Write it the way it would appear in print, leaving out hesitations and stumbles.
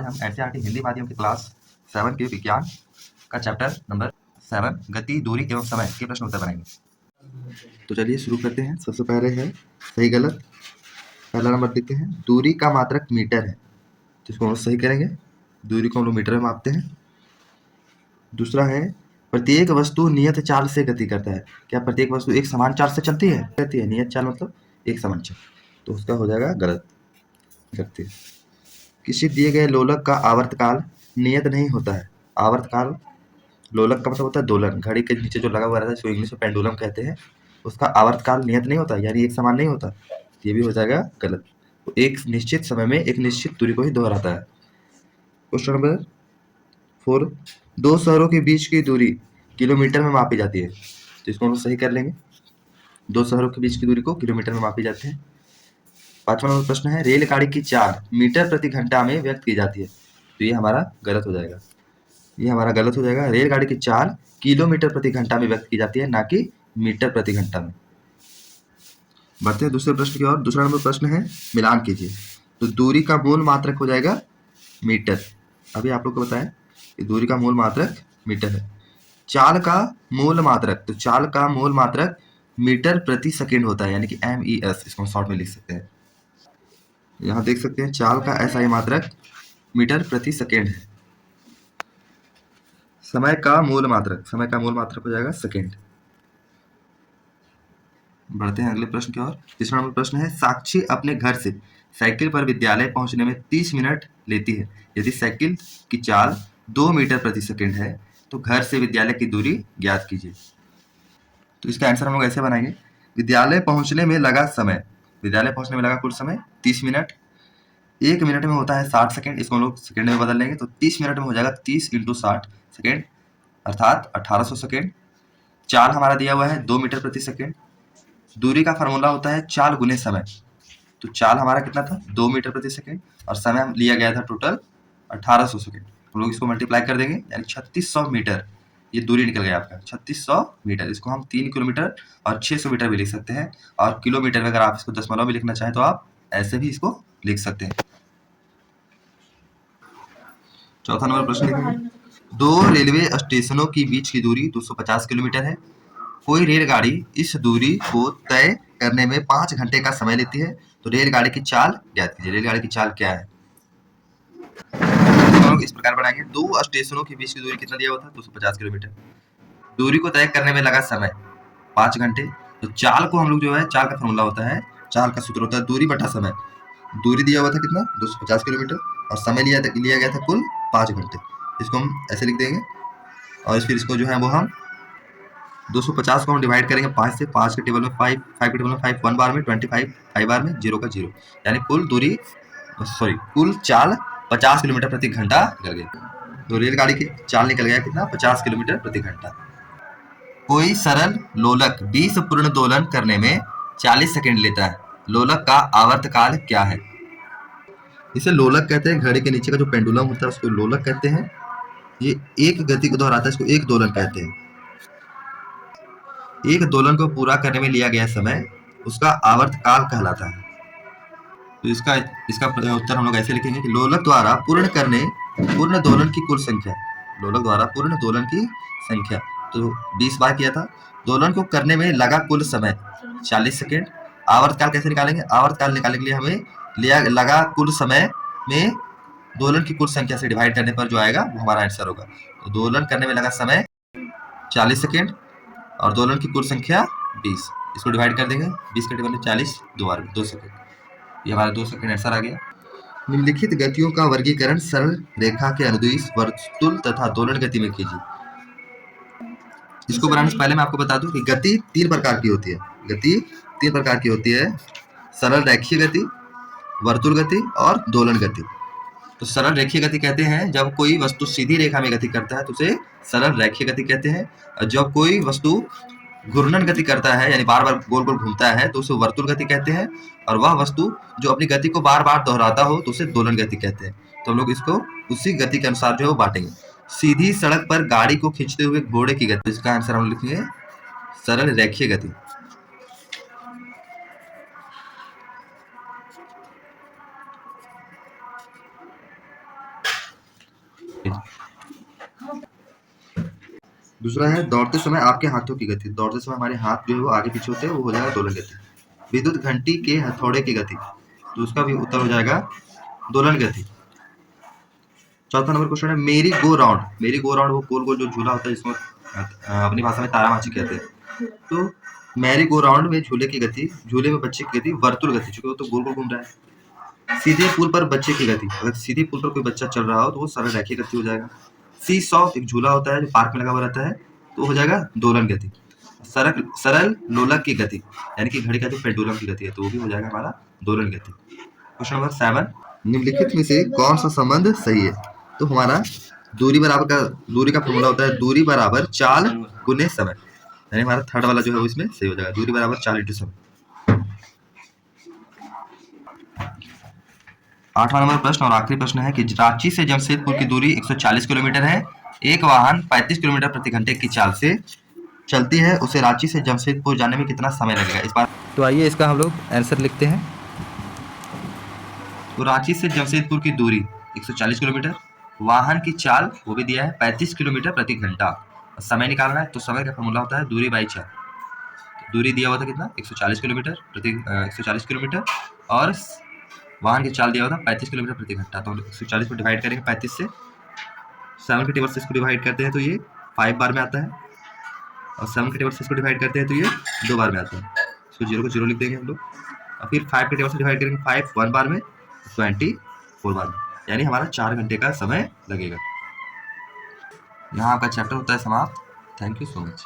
आज हम एनसीईआरटी हिंदी माध्यम की क्लास 7 के विज्ञान का चैप्टर नंबर 7 गति, दूरी एवं समय के प्रश्न उत्तर बनाएंगे। तो चलिए शुरू करते हैं। सबसे पहले है सही गलत। पहला नंबर देखते हैं, दूरी का मात्रक मीटर है, तो इसको हम सही करेंगे। दूरी को हम लोग मीटर में मापते हैं। दूसरा है, प्रत्येक वस्तु नियत चाल से गति करता है। क्या प्रत्येक वस्तु एक समान चाल से चलती है? कहती है नियत चाल मतलब एक समान चाल, तो उसका हो जाएगा गलत। करते किसी दिए गए लोलक का आवर्तकाल नियत नहीं होता है। आवर्तकाल, लोलक का मतलब होता है दोलन, घड़ी के नीचे जो लगा हुआ रहता है, इसको इंग्लिश में पेंडुलम कहते हैं। उसका आवर्तकाल नियत नहीं होता, यानी एक समान नहीं होता, ये भी हो जाएगा गलत। तो एक निश्चित समय में एक निश्चित दूरी को ही दोहराता है। क्वेश्चन नंबर 4, दो शहरों के बीच की दूरी किलोमीटर में मापी जाती है, तो इसको हम सही कर लेंगे। दो शहरों के बीच की दूरी को किलोमीटर में मापी जाती है। 5वां नंबर प्रश्न है, रेलगाड़ी की चाल मीटर प्रति घंटा में व्यक्त की जाती है, तो ये हमारा गलत हो जाएगा। ये हमारा गलत हो जाएगा। रेलगाड़ी की चाल किलोमीटर प्रति घंटा में व्यक्त की जाती है, ना कि मीटर प्रति घंटा में। बढ़ते हैं दूसरे प्रश्न की ओर। दूसरा नंबर प्रश्न है, मिलान कीजिए। तो दूरी का मूल मात्रक हो जाएगा मीटर। अभी आप लोग को बताएं कि दूरी का मूल मात्रक मीटर है। चाल का मूल मात्रक, तो चाल का मूल मात्रक मीटर प्रति सेकेंड होता है, यानी कि MES, इसको हम शॉर्ट में लिख सकते हैं। यहाँ देख सकते हैं चाल का SI मात्रक मीटर प्रति सेकेंड है। समय का मूल मात्रक, समय का मूल मात्रक हो जाएगा सेकेंड। बढ़ते हैं अगले प्रश्न की ओर। तीसरा नंबर प्रश्न है, साक्षी अपने घर से साइकिल पर विद्यालय पहुंचने में 30 मिनट लेती है। यदि साइकिल की चाल 2 मीटर प्रति सेकेंड है, तो घर से विद्यालय की दूरी ज्ञात कीजिए। तो इसका आंसर हम लोग ऐसे बनाएंगे, विद्यालय पहुंचने में लगा समय, विद्यालय पहुंचने में लगा कुल समय 30 मिनट। 1 मिनट में होता है 60 सेकेंड, इसको हम लोग सेकेंड में बदल लेंगे, तो 30 मिनट में हो जाएगा 30 × 60 सेकेंड, अर्थात 1800 सेकेंड। चाल हमारा दिया हुआ है 2 मीटर प्रति सेकेंड। दूरी का फार्मूला होता है चाल गुने समय, तो चाल हमारा कितना था 2 मीटर प्रति सेकेंड, और समय लिया गया था टोटल 1800 सेकेंड। हम लोग इसको मल्टीप्लाई कर देंगे, यानी 3600 मीटर ये दूरी निकल गया आपका। 3600 मीटर, इसको हम 3 किलोमीटर और 600 मीटर भी लिख सकते हैं, और किलोमीटर में अगर आप इसको दशमलव भी लिखना चाहें तो आप ऐसे भी इसको लिख सकते हैं। चौथा नंबर प्रश्न देखेंगे, दो रेलवे स्टेशनों की बीच की दूरी 250 किलोमीटर है। कोई रेलगाड़ी इस दूरी को तय करने में 5 घंटे का समय लेती है, तो रेलगाड़ी की चाल ज्ञात कीजिए। रेलगाड़ी की चाल क्या है? हम लोग इस प्रकार बनाएंगे, दो स्टेशनों के बीच की दूरी कितना दिया हुआ था 250 किलोमीटर। दूरी को तय करने में लगा समय 5 घंटे, तो चाल को हम लोग जो है, चाल का फॉर्मूला होता है, चाल का सूत्र होता है दूरी बटा समय। दूरी दिया हुआ था कितना 250 किलोमीटर, और समय लिया गया था कुल 5 घंटे। इसको हम ऐसे लिख देंगे, और फिर इसको जो है वो हम 250 को हम डिवाइड करेंगे 5 से। 5 के टेबल में 5, 5 के टेबल में 5 1 बार में, 25 5 बार में, 0 का 0, यानी कुल चाल 50 किलोमीटर प्रति घंटा निकल गई। तो रेलगाड़ी की चाल निकल गया कितना 50 किलोमीटर प्रति घंटा। कोई सरल लोलक 20 पूर्ण दोलन करने में 40 सेकेंड लेता है, लोलक का आवर्तकाल क्या है? इसे लोलक कहते हैं, घड़ी के नीचे का जो पेंडुलम होता है उसको लोलक कहते हैं। ये एक गति को दोहराता है, इसको एक दोलन कहते हैं। एक दोलन को पूरा करने में लिया गया समय उसका आवर्तकाल कहलाता है। तो इसका इसका उत्तर हम लोग ऐसे लिखेंगे कि लोलक द्वारा पूर्ण दोलन की कुल संख्या, लोलक द्वारा पूर्ण दोलन की संख्या, तो 20 बार किया था। दोलन को करने में लगा कुल समय 40 सेकेंड। आवर्तकाल कैसे निकालेंगे? आवर्तकाल निकालने के लिए हमें लगा कुल समय में दोलन की कुल संख्या से डिवाइड करने पर जो आएगा वो हमारा आंसर होगा। तो दोलन करने में लगा समय 40 सेकेंड और दोलन की कुल संख्या 20, इसको डिवाइड कर देंगे 20 के टेबल में 40 2 बार 2 सेकेंड, ये हमारा 2 सेकेंड आंसर आ गया। निम्नलिखित गतियों का वर्गीकरण सरल रेखा के अनुदिश वर्तुल तथा दोलन गति में कीजिए। इसको बनाने से पहले मैं आपको बता दूं कि गति 3 प्रकार की होती है। गति 3 प्रकार की होती है, सरल रेखीय गति, वर्तुल गति और दोलन गति। तो सरल रेखीय गति कहते हैं जब कोई वस्तु सीधी रेखा में गति करता है तो उसे सरल रेखीय गति कहते हैं, और जब कोई वस्तु घूर्णन गति करता है यानी बार बार गोल गोल घूमता है तो उसे वर्तुल गति कहते हैं, और वह वस्तु जो अपनी गति को बार बार दोहराता हो तो उसे दोलन गति कहते हैं। तो हम लोग इसको उसी गति के अनुसार जो है वो बांटेंगे। सीधी सड़क पर गाड़ी को खींचते हुए घोड़े की गति, इसका आंसर हम लिखेंगे सरल रेखीय गति। दूसरा है दौड़ते समय आपके हाथों की गति। दौड़ते समय हमारे हाथ जो है वो आगे पीछे होते हैं, वो हो जाएगा दोलन गति। विद्युत घंटी के हथौड़े की गति, तो उसका भी उत्तर हो जाएगा दोलन गति। चौथा नंबर क्वेश्चन है मेरी गो राउंड। मेरी गो राउंड वो गोल गोल जो झूला होता है जिसमें अपनी भाषा में तारामाची कहते हैं। तो मैरी गो राउंड में झूले की गति, झूले में बच्चे की गति वर्तुल गति, चूंकि वो तो गोल गोल घूम रहा है। सीधे पुल पर बच्चे की गति, अगर सीधे पुल पर कोई बच्चा चल रहा हो तो वो सरल रेखीय गति हो जाएगा। सी सॉ एक झूला होता है जो पार्क में लगा हुआ रहता है, तो हो जाएगा दोलन गति। सरल सरल लोलक की गति, यानी कि घड़ी का जो पेंडुलम की गति है, तो वो भी हो जाएगा हमारा दोलन गति। क्वेश्चन नंबर 7, निम्नलिखित में से कौन सा संबंध सही है? तो हमारा दूरी का फॉर्मूला होता है दूरी बराबर चाल गुने समय, यानी हमारा थर्ड वाला जो है वो इसमें सही हो जाएगा, दूरी बराबर चाल इंटू समय। 8वां नंबर प्रश्न और आखिरी प्रश्न है कि रांची से जमशेदपुर की दूरी 140 किलोमीटर है। एक वाहन 35 किलोमीटर प्रति घंटे की चाल से चलती है, उसे रांची से जमशेदपुर जाने में कितना समय लगेगा इस बार। तो आइए इसका हम लोग आंसर लिखते हैं। तो रांची से जमशेदपुर की दूरी 140 किलोमीटर, वाहन की चाल वो भी दिया है 35 किलोमीटर प्रति घंटा, समय निकालना है। तो समय का फॉर्मूला होता है दूरी बाई चाल। दूरी दिया हुआ था कितना 140 किलोमीटर और वाहन की चाल दिया हुआ था 35 किलोमीटर प्रति घंटा। तो 140 को डिवाइड करेंगे 35 से, 7 के टेबल से इसको डिवाइड करते हैं तो ये 5 बार में आता है, और 7 के टेबल से इसको डिवाइड करते हैं तो ये 2 बार में आता है। इसको 0 को 0 लिख देंगे हम लोग, और फिर 5 के टेबल से डिवाइड करेंगे 5 1 बार में, 24 बार में, यानी हमारा 4 घंटे का समय लगेगा। यहाँ आपका चैप्टर होता है समाप्त। Thank you so much.